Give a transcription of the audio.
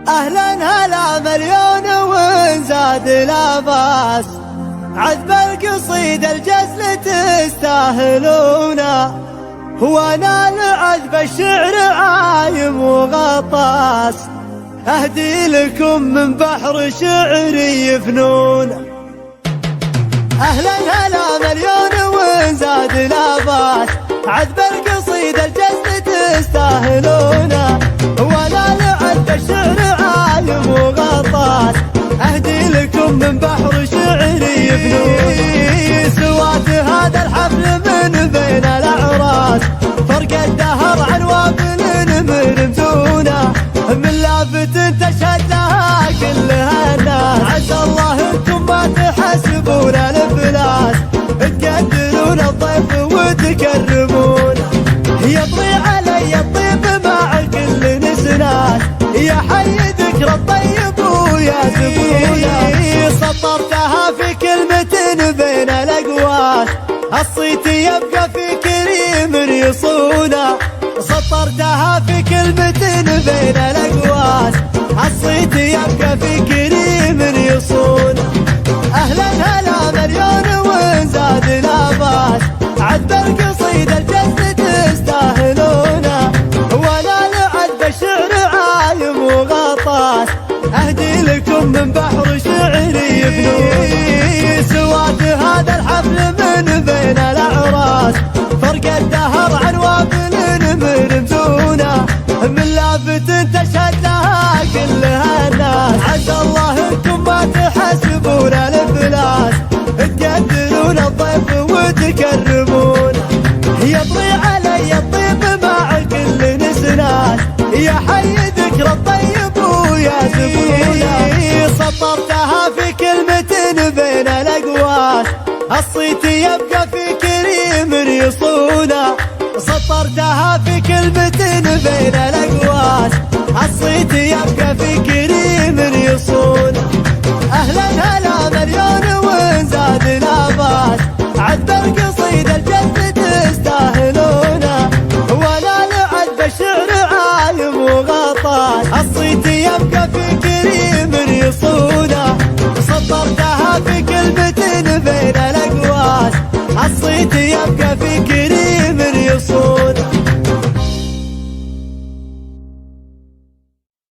أهلا هلا مليون وانزاد لا باس، عذب القصيدة الجزل تستاهلونا، وانا لعذب الشعر عايم وغطاس، اهدي لكم من بحر شعري فنون. أهلا هلا مليون وانزاد لا باس، عذب القصيدة الجزل تستاهلونا، وانا لعذب الشعر عايم وغطاس، اهدي لكم من بحر شعري فنون. سوات هذا الحفل من بين الاعراس، فرق الدهر عن وابل مرمزونا، من لافت تشهد لها كلها الناس، عسى الله انتم ما تحسبون الافلاس، تقدرون الضيف وتكرمون، يطري علي الطيب مع كل نسناس، يا حي ذكر الطيب ويا زبونا. سطرتها في كلمة بين الاقواس، الصيت يبقى في كريم يصونا، سطرتها في كلمة بين الاقواس، الصيت يبقى في كريم يصونا. اهلا هلا مليون وانزاد لا باس، عذب القصيدة الجزل تستاهلونا، وانا لعذب الشعر عايم وغطاس، اهدي لكم من بحر شعري فنون. سوات هذا الحفل من بين الاعراس، فرق الدهر عن وابل مرمزونا، من لافت تشهد لها كلها الناس، عسى الله انكم ما تحسبون الافلاس، تقدرون الضيف وتكرمون، يطري علي الطيب مع كل نسناس، يا حي ذكر الطيب ويا زبونا. سطرتها في كلمة بين الاقواس، الصيت يبقى في كريم يصونا، سطرتها في كلمة بين الاقواس، الصيت يبقى في كريم